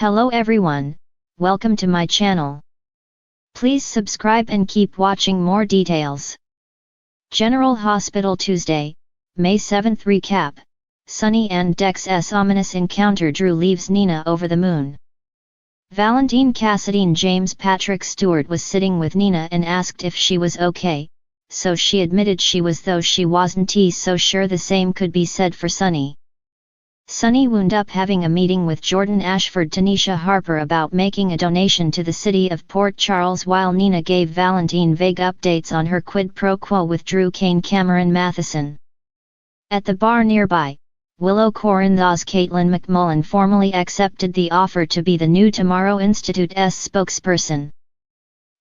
Hello everyone, welcome to my channel. Please subscribe and keep watching more details. General Hospital Tuesday, May 7 recap. Sonny and Dex's ominous encounter. Drew leaves Nina over the moon. Valentine Cassadine James Patrick Stewart was sitting with Nina and asked if she was okay, so she admitted she was, though she wasn't so sure the same could be said for Sonny. Sonny wound up having a meeting with Jordan Ashford Tanisha Harper about making a donation to the city of Port Charles, while Nina gave Valentine vague updates on her quid pro quo with Drew Kane Cameron Matheson. At the bar nearby, Willow Corinthos Caitlin McMullen formally accepted the offer to be the new Tomorrow Institute's spokesperson.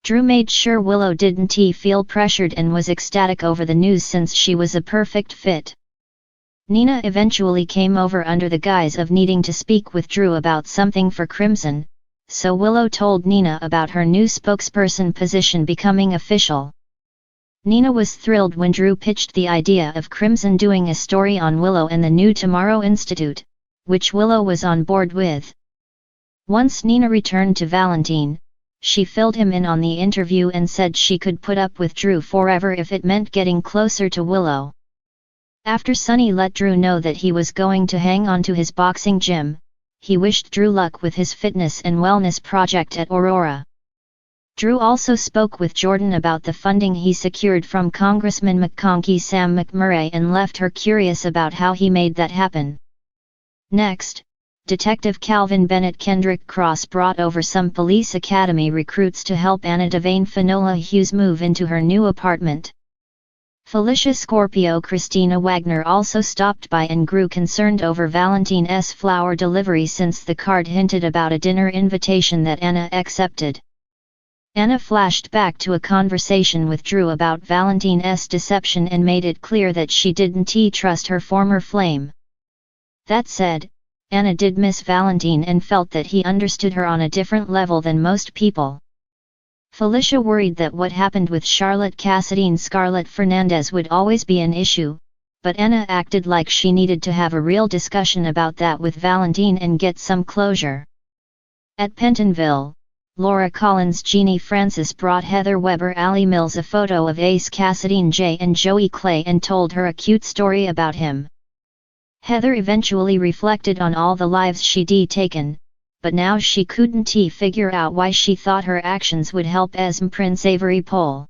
Drew made sure Willow didn't feel pressured and was ecstatic over the news since she was a perfect fit. Nina eventually came over under the guise of needing to speak with Drew about something for Crimson, so Willow told Nina about her new spokesperson position becoming official. Nina was thrilled when Drew pitched the idea of Crimson doing a story on Willow and the new Tomorrow Institute, which Willow was on board with. Once Nina returned to Valentine, she filled him in on the interview and said she could put up with Drew forever if it meant getting closer to Willow. After Sonny let Drew know that he was going to hang on to his boxing gym, he wished Drew luck with his fitness and wellness project at Aurora. Drew also spoke with Jordan about the funding he secured from Congressman McConkey Sam McMurray and left her curious about how he made that happen. Next, Detective Calvin Bennett Kendrick Cross brought over some police academy recruits to help Anna Devane Finola Hughes move into her new apartment. Felicia Scorpio Christina Wagner also stopped by and grew concerned over Valentine's flower delivery since the card hinted about a dinner invitation that Anna accepted. Anna flashed back to a conversation with Drew about Valentine's deception and made it clear that she didn't trust her former flame. That said, Anna did miss Valentine and felt that he understood her on a different level than most people. Felicia worried that what happened with Charlotte Cassadine Scarlett Fernandez would always be an issue, but Anna acted like she needed to have a real discussion about that with Valentine and get some closure. At Pentonville, Laura Collins Jeannie Francis brought Heather Weber Allie Mills a photo of Ace Cassadine J and Joey Clay and told her a cute story about him. Heather eventually reflected on all the lives she'd taken, but now she couldn't figure out why she thought her actions would help Prince Avery Pole.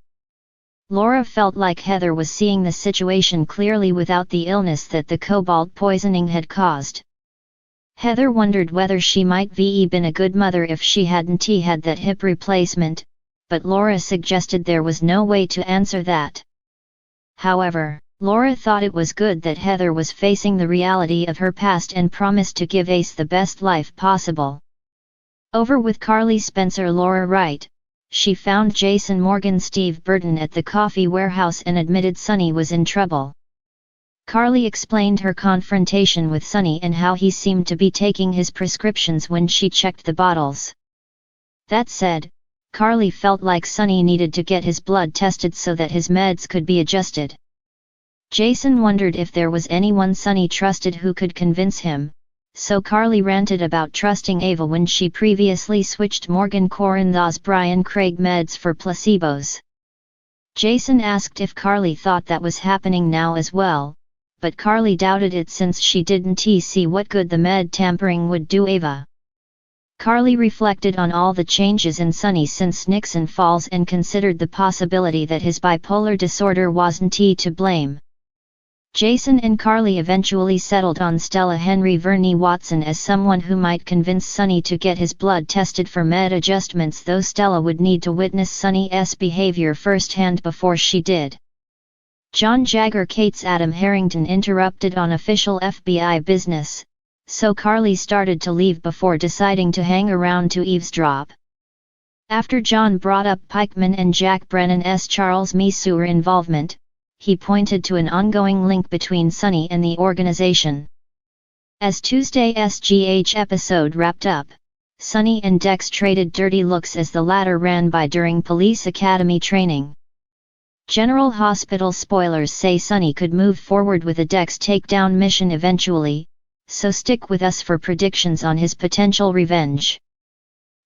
Laura felt like Heather was seeing the situation clearly without the illness that the cobalt poisoning had caused. Heather wondered whether she might have been a good mother if she hadn't had that hip replacement, but Laura suggested there was no way to answer that. However, Laura thought it was good that Heather was facing the reality of her past and promised to give Ace the best life possible. Over with Carly Spencer Laura Wright, she found Jason Morgan Steve Burton at the coffee warehouse and admitted Sonny was in trouble. Carly explained her confrontation with Sonny and how he seemed to be taking his prescriptions when she checked the bottles. That said, Carly felt like Sonny needed to get his blood tested so that his meds could be adjusted. Jason wondered if there was anyone Sonny trusted who could convince him, so Carly ranted about trusting Ava when she previously switched Morgan Corinthos Brian Craig meds for placebos. Jason asked if Carly thought that was happening now as well, but Carly doubted it since she didn't see what good the med tampering would do Ava. Carly reflected on all the changes in Sonny since Nixon Falls and considered the possibility that his bipolar disorder wasn't to blame. Jason and Carly eventually settled on Stella Henry Verney Watson as someone who might convince Sonny to get his blood tested for med adjustments, though Stella would need to witness Sonny's behavior firsthand before she did. John Jagger Kate's Adam Harrington interrupted on official FBI business, so Carly started to leave before deciding to hang around to eavesdrop. After John brought up Pikeman and Jack Brennan's Charles Missouri involvement, he pointed to an ongoing link between Sonny and the organization. As Tuesday's GH episode wrapped up, Sonny and Dex traded dirty looks as the latter ran by during police academy training. General Hospital spoilers say Sonny could move forward with a Dex takedown mission eventually, so stick with us for predictions on his potential revenge.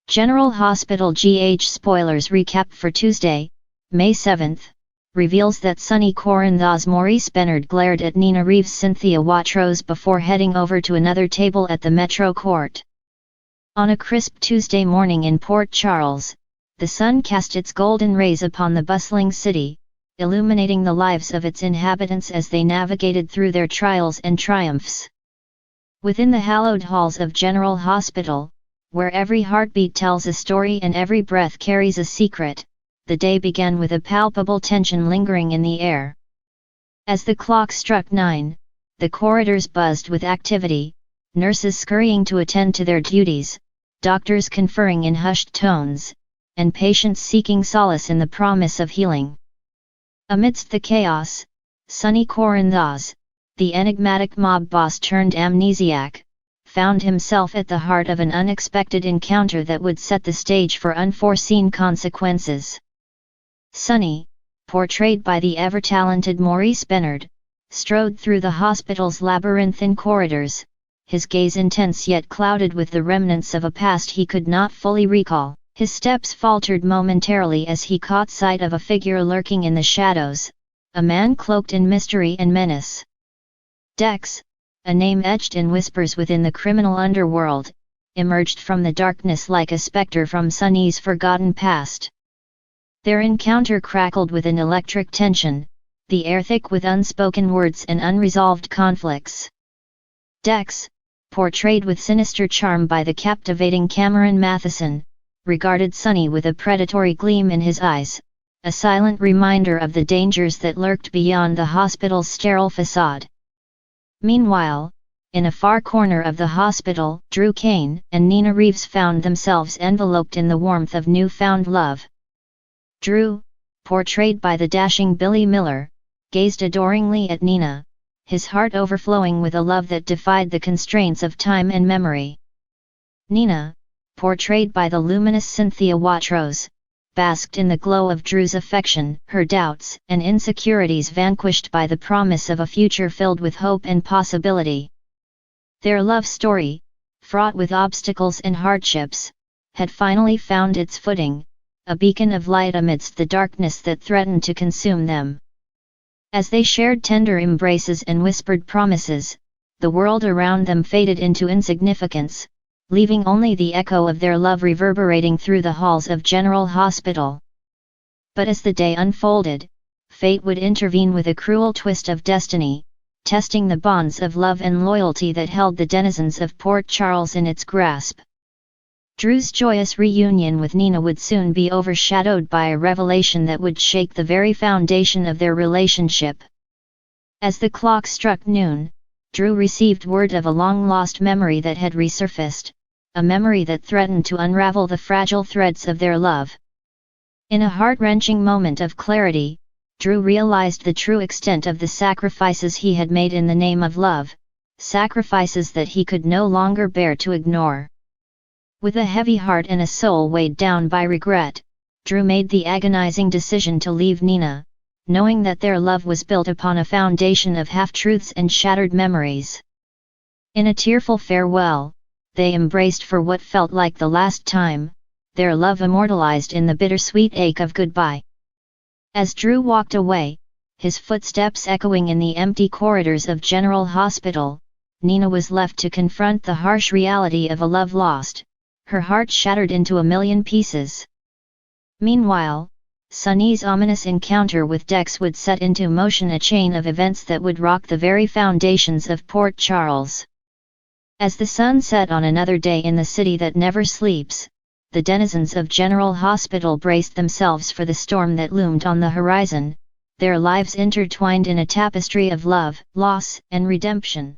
General Hospital GH spoilers recap for Tuesday, May 7th, reveals that Sonny Corinthos Maurice Bernard glared at Nina Reeves' Cynthia Watrous before heading over to another table at the Metro Court. On a crisp Tuesday morning in Port Charles, the sun cast its golden rays upon the bustling city, illuminating the lives of its inhabitants as they navigated through their trials and triumphs. Within the hallowed halls of General Hospital, where every heartbeat tells a story and every breath carries a secret, the day began with a palpable tension lingering in the air. As the clock struck 9, the corridors buzzed with activity, nurses scurrying to attend to their duties, doctors conferring in hushed tones, and patients seeking solace in the promise of healing. Amidst the chaos, Sonny Corinthos, the enigmatic mob boss turned amnesiac, found himself at the heart of an unexpected encounter that would set the stage for unforeseen consequences. Sonny, portrayed by the ever-talented Maurice Bernard, strode through the hospital's labyrinthine corridors, his gaze intense yet clouded with the remnants of a past he could not fully recall. His steps faltered momentarily as he caught sight of a figure lurking in the shadows, a man cloaked in mystery and menace. Dex, a name etched in whispers within the criminal underworld, emerged from the darkness like a spectre from Sonny's forgotten past. Their encounter crackled with an electric tension, the air thick with unspoken words and unresolved conflicts. Dex, portrayed with sinister charm by the captivating Cameron Matheson, regarded Sonny with a predatory gleam in his eyes, a silent reminder of the dangers that lurked beyond the hospital's sterile facade. Meanwhile, in a far corner of the hospital, Drew Kane and Nina Reeves found themselves enveloped in the warmth of newfound love. Drew, portrayed by the dashing Billy Miller, gazed adoringly at Nina, his heart overflowing with a love that defied the constraints of time and memory. Nina, portrayed by the luminous Cynthia Watrous, basked in the glow of Drew's affection, her doubts and insecurities vanquished by the promise of a future filled with hope and possibility. Their love story, fraught with obstacles and hardships, had finally found its footing, a beacon of light amidst the darkness that threatened to consume them. As they shared tender embraces and whispered promises, the world around them faded into insignificance, leaving only the echo of their love reverberating through the halls of General Hospital. But as the day unfolded, fate would intervene with a cruel twist of destiny, testing the bonds of love and loyalty that held the denizens of Port Charles in its grasp. Drew's joyous reunion with Nina would soon be overshadowed by a revelation that would shake the very foundation of their relationship. As the clock struck noon, Drew received word of a long-lost memory that had resurfaced, a memory that threatened to unravel the fragile threads of their love. In a heart-wrenching moment of clarity, Drew realized the true extent of the sacrifices he had made in the name of love, sacrifices that he could no longer bear to ignore. With a heavy heart and a soul weighed down by regret, Drew made the agonizing decision to leave Nina, knowing that their love was built upon a foundation of half-truths and shattered memories. In a tearful farewell, they embraced for what felt like the last time, their love immortalized in the bittersweet ache of goodbye. As Drew walked away, his footsteps echoing in the empty corridors of General Hospital, Nina was left to confront the harsh reality of a love lost, her heart shattered into a million pieces. Meanwhile, Sonny's ominous encounter with Dex would set into motion a chain of events that would rock the very foundations of Port Charles. As the sun set on another day in the city that never sleeps, the denizens of General Hospital braced themselves for the storm that loomed on the horizon, their lives intertwined in a tapestry of love, loss, and redemption.